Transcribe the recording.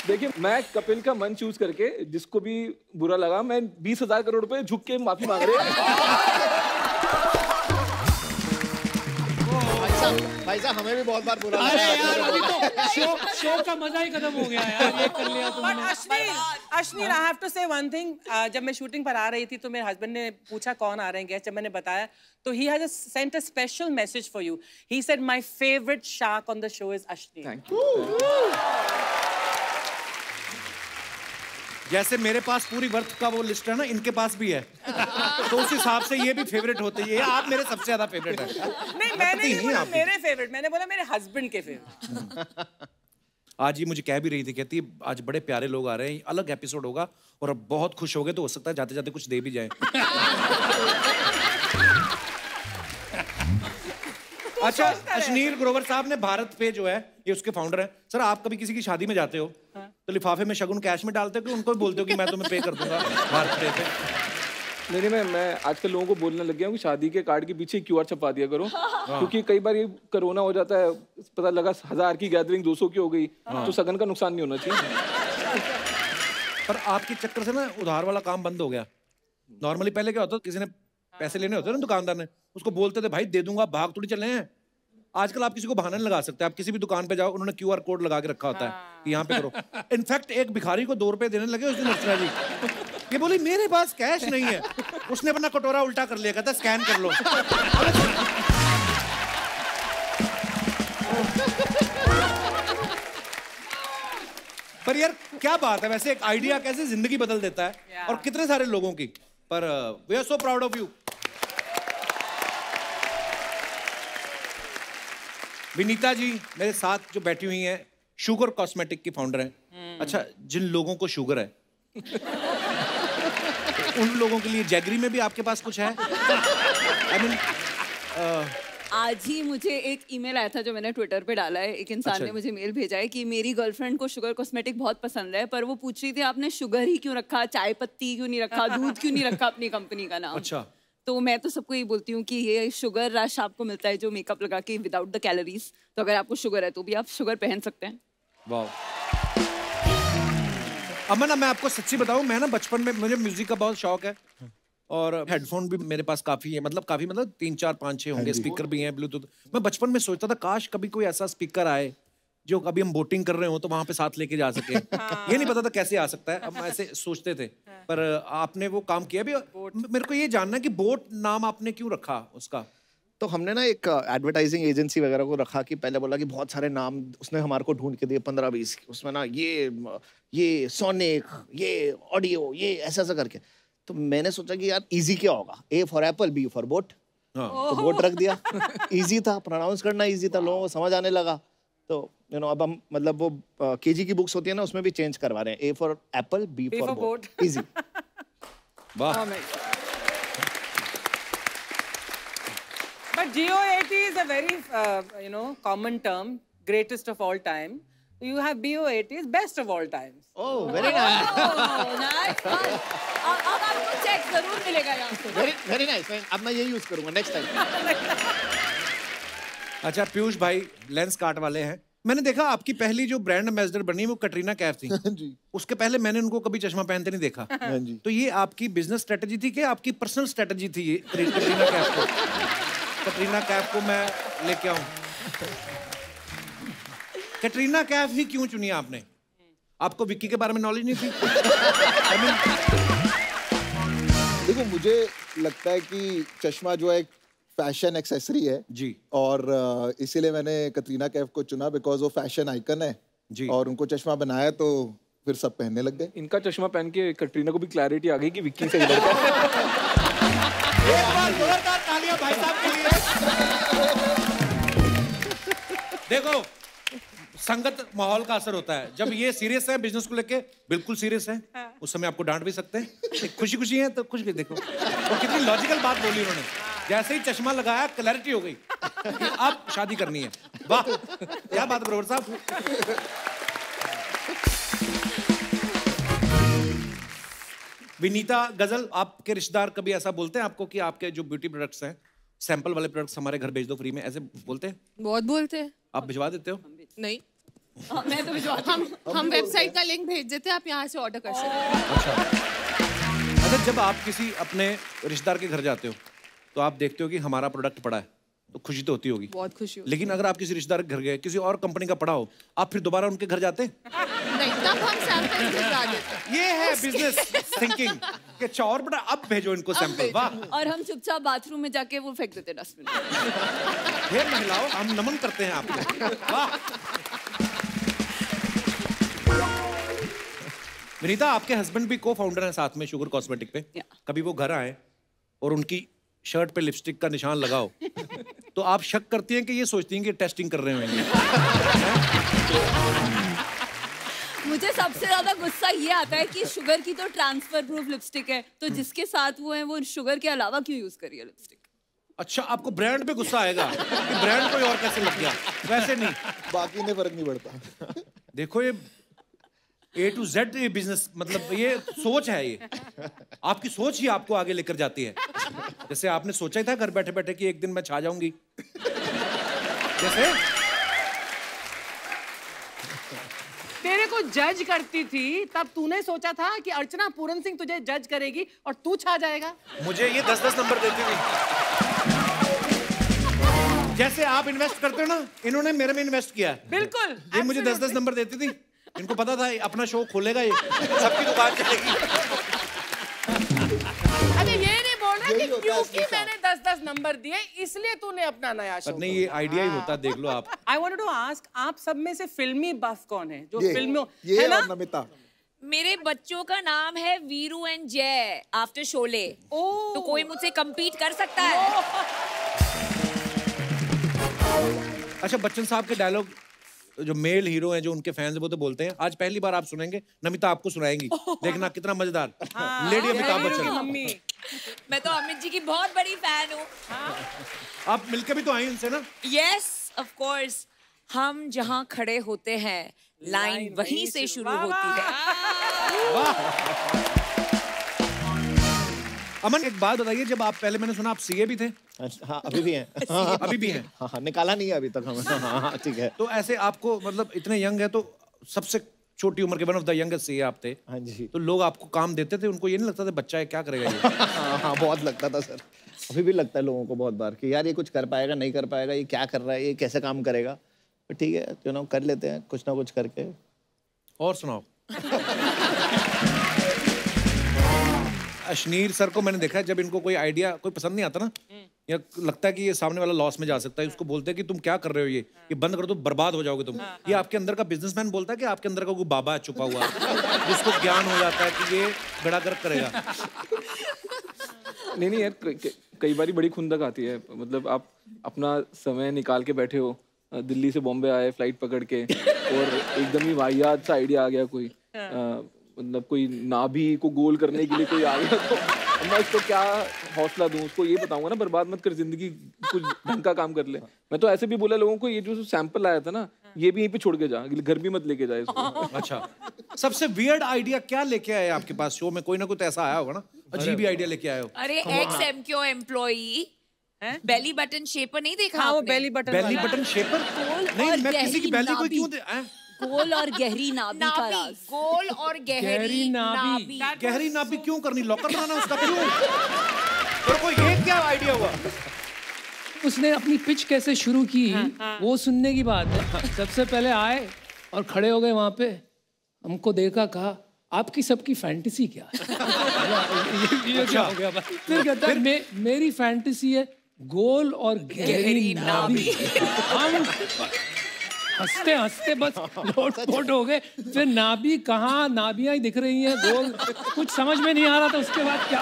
देखिए, मैं कपिल का मन चूज करके जिसको भी बुरा लगा, मैं 20,000 करोड़ रुपए झुक के माफी मांग रहे हैं। भाई साहब हमें भी बहुत बार बुरा अरे लगा। यार अभी तो शो का मजा ही खत्म हो गया यार, ये कर लिया तुमने। अश्नीर, आई हैव टू से वन थिंग। जब मैं शूटिंग पर आ रही थी तो मेरे हस्बैंड ने पूछा कौन आ रहे हैं गेस्ट, जब मैंने बताया तो he has sent a special message for you. He said my favourite shark on the show is Ashneer. Thank you. जैसे मेरे पास पूरी वर्थ का वो लिस्ट है ना, इनके पास भी है, तो उस हिसाब से ये भी फेवरेट होते हैं। आप मेरे सबसे ज्यादा फेवरेट है। नहीं, मैंने नहीं बोला मेरे फेवरेट, मैंने बोला मेरे हस्बैंड के फेवरेट। आज ये मुझे कह भी रही थी, कहती आज बड़े प्यारे लोग आ रहे हैं, अलग एपिसोड होगा और अब बहुत खुश हो गए, तो हो सकता है जाते जाते कुछ दे भी जाए। अच्छा, अश्नीर ग्रोवर साहब ने भारत पे जो है, ये उसके फाउंडर हैं। सर, आप कभी किसी की शादी में जाते हो तो लिफाफे में शगुन कैश में डालते हो कि उनको भी बोलते हो कि मैं तुम्हें पे कर दूंगा भारत पे? नहीं, मैं आजकल लोगों को बोलने लग गया हूँ कि शादी के कार्ड के पीछे QR छपा दिया करो, क्योंकि कई बार ये कोरोना हो जाता है, पता लगा 1000 की गैदरिंग 200 की हो गई, तो सगन का नुकसान नहीं होना चाहिए। पर आपके चक्कर से ना उधार वाला काम बंद हो गया। नॉर्मली पहले क्या होता, किसी ने पैसे लेने होते ना दुकानदार ने, उसको बोलते थे भाई दे दूंगा, भाग थोड़ी चले हैं। आजकल आप किसी को बहाना नहीं लगा सकते, आप किसी भी दुकान पे जाओ, उन्होंने QR कोड लगा के रखा होता है कि यहाँ पे करो। इनफैक्ट एक भिखारी को 2 रुपए देने लगे उस दिन अर्चना जी, ये बोली मेरे पास कैश नहीं है, उसने अपना कटोरा उल्टा कर लिया, कहता स्कैन कर लो। पर यार क्या बात है, वैसे एक आइडिया कैसे जिंदगी बदल देता है, और कितने सारे लोगों की। पर we are so proud of you. Vinita ji मेरे साथ जो बैठी हुई हैं, शुगर कॉस्मेटिक की फाउंडर हैं। अच्छा, जिन लोगों को शुगर है तो उन लोगों के लिए जैगरी में भी आपके पास कुछ है? I mean, आज ही मुझे एक ईमेल आया था जो मैंने ट्विटर पे डाला है। एक इंसान ने मुझे मेल भेजा है कि मेरी गर्लफ्रेंड को शुगर कॉस्मेटिक बहुत पसंद है, पर वो पूछ रही थी आपने शुगर ही क्यों रखा, चाय पत्ती क्यों नहीं रखा, दूध क्यों नहीं रखा अपनी कंपनी का नाम। अच्छा। तो मैं तो सबको यही बोलती हूँ कि ये शुगर रश आपको मिलता है जो मेकअप लगा के विदाउट द कैलोरीज। तो अगर आपको शुगर है तो भी आप शुगर पहन सकते हैं। वाह। अमन, मैं आपको सच्ची बताऊं, मैं ना बचपन में मुझे म्यूजिक का बहुत शौक है, और हेडफोन भी मेरे पास काफी है, मतलब 3, 4, 5, 6 होंगे, स्पीकर भी हैं, ब्लूटूथ। मैं बचपन में सोचता था काश कभी कोई ऐसा स्पीकर आए जो कभी हम बोटिंग कर रहे हो तो वहां पे साथ लेके जा सके। ये नहीं पता था कैसे आ सकता है, हम ऐसे सोचते थे, पर आपने वो काम किया भी। मेरे को ये जानना है कि बोट नाम आपने क्यों रखा उसका? तो हमने ना एक एडवर्टाइजिंग एजेंसी वगैरह को रखा कि पहले बोला कि बहुत सारे नाम उसने हमारे को ढूंढ के दिए 15-20, उसमें ना ये सोनिक, ये ऑडियो, ये ऐसा करके। तो मैंने सोचा कि यार इजी क्या होगा, A for Apple, B for boat. तो बोट रख दिया। इजी था, प्रोनाउंस करना इजी था, लोगों को समझ आने लगा। तो अब हम मतलब वो KG की बुक्स होती है ना, उसमें भी चेंज करवा रहे हैं, A for Apple, B for boat. Easy. वाह। But GO80 is a very, common term, greatest of all time. You have BO80 is best of all times. Oh, very nice. अब आपको चेक जरूर मिलेगा यहाँ से। Very nice. अब मैं ये यूज करूंगा नेक्स्ट टाइम। अच्छा, पीयूष भाई लेंस कार्ट वाले हैं। मैंने देखा आपकी पहली जो ब्रांड एम्बेसडर बनी वो कटरीना कैफ थी। जी। उसके पहले मैंने उनको कभी चश्मा पहनते नहीं देखा। जी। तो ये आपकी बिजनेस स्ट्रेटजी थी कि आपकी पर्सनल स्ट्रेटजी थी ये कटरीना कैफ को? कटरीना कैफ को मैं लेके आऊं। कटरीना कैफ ही क्यों चुनी आपने? आपको विक्की के बारे में नॉलेज नहीं थी? देखो, मुझे लगता है कि चश्मा जो है एक फैशन एक्सेसरी है जी, और इसीलिए मैंने कटरीना कैफ को चुना, बिकॉज वो फैशन आइकन है जी, और उनको चश्मा बनाया तो फिर सब पहनने लग गए। इनका चश्मा पहन के कटरीना को भी क्लैरिटी आ गई कि विक्की से लड़का है। एक बार जोरदार तालियां भाई साहब के लिए। देखो, संगत माहौल का असर होता है। जब ये सीरियस है बिजनेस को लेके, बिल्कुल सीरियस है, उस समय आपको डांट भी सकते हैं। खुशी खुशी है तो खुश भी। देखो वो कितनी लॉजिकल बात बोली उन्होंने। जैसे ही चश्मा लगाया क्लैरिटी हो गई, अब शादी करनी है। वाह, क्या बात है साहब। विनीता गजल, आपके रिश्तेदार कभी ऐसा बोलते हैं आपको कि आपके जो ब्यूटी प्रोडक्ट्स हैं, सैंपल वाले प्रोडक्ट्स हमारे घर भेज दो फ्री में, ऐसे बोलते हैं? बहुत बोलते हैं। आप भिजवा देते हो? नहीं। मैं तो भिजवाती हूँ। हम वेबसाइट का लिंक भेज देते हैं, आप यहाँ से ऑर्डर कर सकते हैं। अच्छा, जब आप किसी अपने रिश्तेदार के घर जाते हो तो आप देखते हो कि हमारा प्रोडक्ट पड़ा है, तो खुशी तो होती होगी। बहुत खुशी होती। लेकिन अगर आप किसी रिश्तेदार के घर गए, किसी और कंपनी का पड़ा हो, आप फिर दोबारा उनके घर जाते? नहीं, तब हम सैंपल भिजवा देते हैं। ये है बिजनेस थिंकिंग कि चार बड़ा अब भेजो इनको सैंपल। वाह। और हम चुपचाप बाथरूम में जाके वो फेंक देते डस्टबिन में। ये महिलाओं, हम नमन करते हैं आपको। वाह। विनीता, आपके हस्बैंड भी को फाउंडर हैं साथ में शुगर कॉस्मेटिक पे। कभी वो घर आए और उनकी शर्ट पे लिपस्टिक का निशान लगाओ तो आप शक करती हैं कि ये सोचती हैं कि टेस्टिंग कर रहे होंगे? मुझे सबसे ज्यादा गुस्सा ये आता है कि शुगर की तो ट्रांसफर प्रूफ लिपस्टिक है, तो जिसके साथ वो है वो शुगर के अलावा क्यों यूज करिए लिपस्टिक? अच्छा, आपको ब्रांड पे गुस्सा आएगा कि ब्रांड कोई और कैसे लग गया, वैसे नहीं, बाकी ने फर्क नहीं पड़ता। देखो ये A to Z ये बिजनेस, मतलब ये सोच है, ये आपकी सोच ही आपको आगे लेकर जाती है। जैसे आपने सोचा ही था घर बैठे बैठे कि एक दिन मैं छा जाऊंगी, जैसे तेरे को जज करती थी तब तूने सोचा था कि अर्चना पूरन सिंह तुझे जज करेगी और तू छा जाएगा। मुझे ये 10-10 नंबर देती थी। जैसे आप इन्वेस्ट करते हो ना, इन्होंने मेरे में इन्वेस्ट किया। बिल्कुल। ये मुझे 10-10 नंबर देती थी। इनको पता था अपना शो खोलेगा, ये सबकी दुकान चलेगी। अबे ये नहीं बोल रहा कि क्योंकि मैंने 10-10 नंबर दिए इसलिए तूने अपना नया शो। नहीं, ये आइडिया ही होता, देख लो आप। I wanted to ask, आप सब में से फिल्मी बफ कौन है जो फिल्मों ये है ना? और नमिता। मेरे बच्चों का नाम है वीरू एंड जय आफ्टर शोले। तो कोई मुझसे compete कर सकता है? अच्छा, बच्चन साहब के डायलॉग जो मेल हीरो हैं, जो उनके फैंस हैं, वो तो बोलते हैं। आज पहली बार आप सुनेंगे, नमिता आपको सुनाएंगी, देखना कितना मजेदार। लेडी अमिताभ बच्चन। मैं तो अमित जी की बहुत बड़ी फैन हूँ। आप मिलकर भी तो आई उनसे ना? Yes, of course. हम जहाँ खड़े होते हैं लाइन वहीं से शुरू होती है। अमन, एक बात बताइए, जब आप पहले, मैंने सुना आप सीए भी थे? हाँ, अभी भी हैं। हाँ, अभी भी हैं? हाँ, निकाला नहीं है अभी तक हमें। हाँ, ठीक है। तो ऐसे आपको, मतलब इतने यंग है तो सबसे छोटी उम्र के one of the youngest CA आप थे। हाँ जी। तो लोग आपको काम देते थे, उनको ये नहीं लगता था बच्चा है क्या करेगा ये? हाँ, बहुत लगता था सर। अभी भी लगता है लोगों को बहुत बार कि यार ये कुछ कर पाएगा, नहीं कर पाएगा, ये क्या कर रहा है, ये कैसे काम करेगा। तो ठीक है, कर लेते हैं कुछ ना कुछ करके। और सुनाओ। अशनीर सर को मैंने देखा है, जब इनको कोई आइडिया कोई पसंद नहीं आता ना, या लगता है कि ये सामने वाला लॉस में जा सकता है, उसको बोलते हैं कि तुम क्या कर रहे हो, ये बंद कर दो, बर्बाद हो जाओगे तुम। ये आपके अंदर का बिजनेसमैन बोलता है कि आपके अंदर का कोई बाबा है छुपा हुआ, जिसको ज्ञान हो जाता है कि ये बड़ा गर्क करेगा? नहीं यार, कई बार बड़ी खुंदक आती है। मतलब आप अपना समय निकाल के बैठे हो, दिल्ली से बॉम्बे आए फ्लाइट पकड़ के, और एकदम ही वाहियात सा आइडिया आ गया कोई, मतलब कोई नाभि को गोल करने के लिए कोई आ गया, तो मैं उसको क्या हौसला दूं, उसको ये बताऊंगा ना बर्बाद मत कर जिंदगी, कुछ ढंग का काम कर ले। मैं तो ऐसे भी बोला लोगों को, ये जो सैंपल आया था ना, ये भी यहीं पे छोड़ के जा, घर भी मत लेके जाए इसको। अच्छा, सबसे वियर्ड आइडिया क्या लेके आए आपके पास शो में? कोई ना कोई तो ऐसा आया होगा ना, अजीब ही आइडिया लेके आए हो। अरे x MQ employee belly button shaper नहीं देखा? हाँ, वो आपने? बेली बटन शेपर नहीं, मैं किसी की बेली को क्यों गोल और गहरी नाभि का राज। गोल और गहरी नाभि। गहरी नाभि क्यों करनी? लॉकर बनाना उसका क्यों? और कोई ये क्या आइडिया हुआ? उसने अपनी पिच कैसे शुरू की वो सुनने की बात है। सबसे पहले आए और खड़े हो गए वहां पे, हमको देखा, कहा आपकी सबकी फैंटेसी क्या है? ये क्या हो गया भाई? फिर कहता है मेरी फैंटेसी है गोल और गहरी नाभि। हम हंसते हंसते बस लोट हो गए। फिर नाभि कहाँ, नाभियां ही दिख रही हैं, गोल कुछ समझ में नहीं आ रहा था। उसके बाद क्या